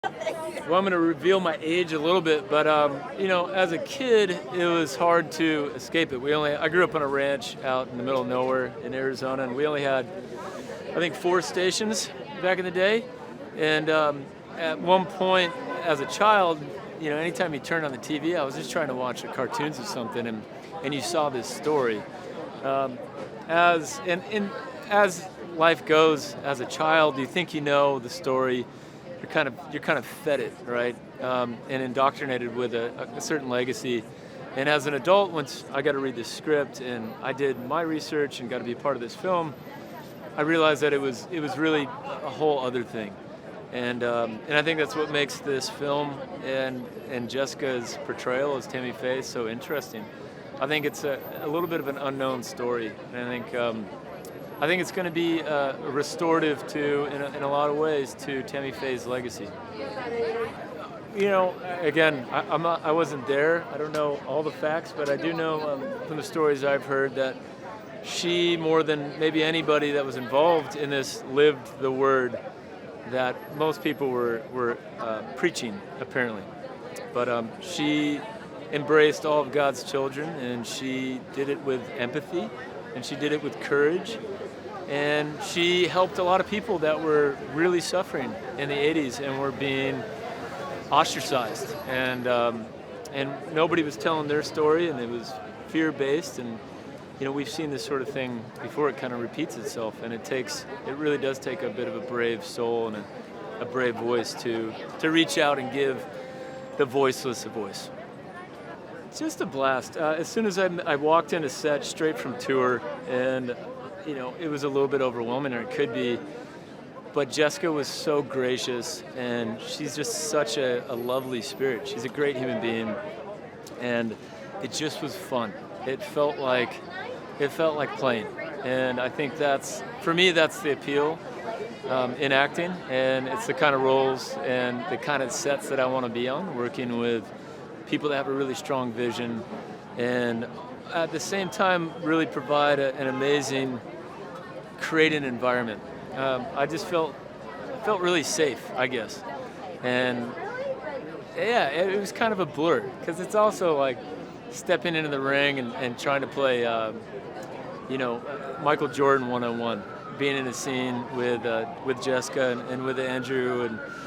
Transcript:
Well, I'm going to reveal my age a little bit, but as a kid, it was hard to escape it. I grew up on a ranch out in the middle of nowhere in Arizona, and we only had, I think, 4 stations back in the day. And at one point, as a child, anytime you turned on the TV, I was just trying to watch the cartoons or something, and you saw this story. As life goes, as a child, you think you know the story. You're kind of fed it, right? And indoctrinated with a certain legacy. And as an adult, once I got to read the script and I did my research and got to be a part of this film, I realized that it was really a whole other thing. And I think that's what makes this film and Jessica's portrayal as Tammy Faye so interesting. I think it's a little bit of an unknown story, and I think it's going to be restorative to, in a lot of ways, to Tammy Faye's legacy. Again, I wasn't there. I don't know all the facts, but I do know from the stories I've heard that she, more than maybe anybody that was involved in this, lived the word that most people were preaching, apparently. But she embraced all of God's children, and she did it with empathy, and she did it with courage. And she helped a lot of people that were really suffering in the 80s and were being ostracized. And nobody was telling their story, and it was fear-based. And, we've seen this sort of thing before. It kind of repeats itself. And it really does take a bit of a brave soul and a brave voice to reach out and give the voiceless a voice. It's just a blast. As soon as I walked into set straight from tour, and it was a little bit overwhelming, or it could be, but Jessica was so gracious, and she's just such a lovely spirit. She's a great human being, and it just was fun. It felt like playing, and I think for me, that's the appeal in acting, and it's the kind of roles and the kind of sets that I want to be on, working with people that have a really strong vision, and at the same time really provide an amazing creative environment. I just felt really safe, I guess. And yeah, it was kind of a blur, because it's also like stepping into the ring and trying to play Michael Jordan 101, being in a scene with Jessica and with Andrew, and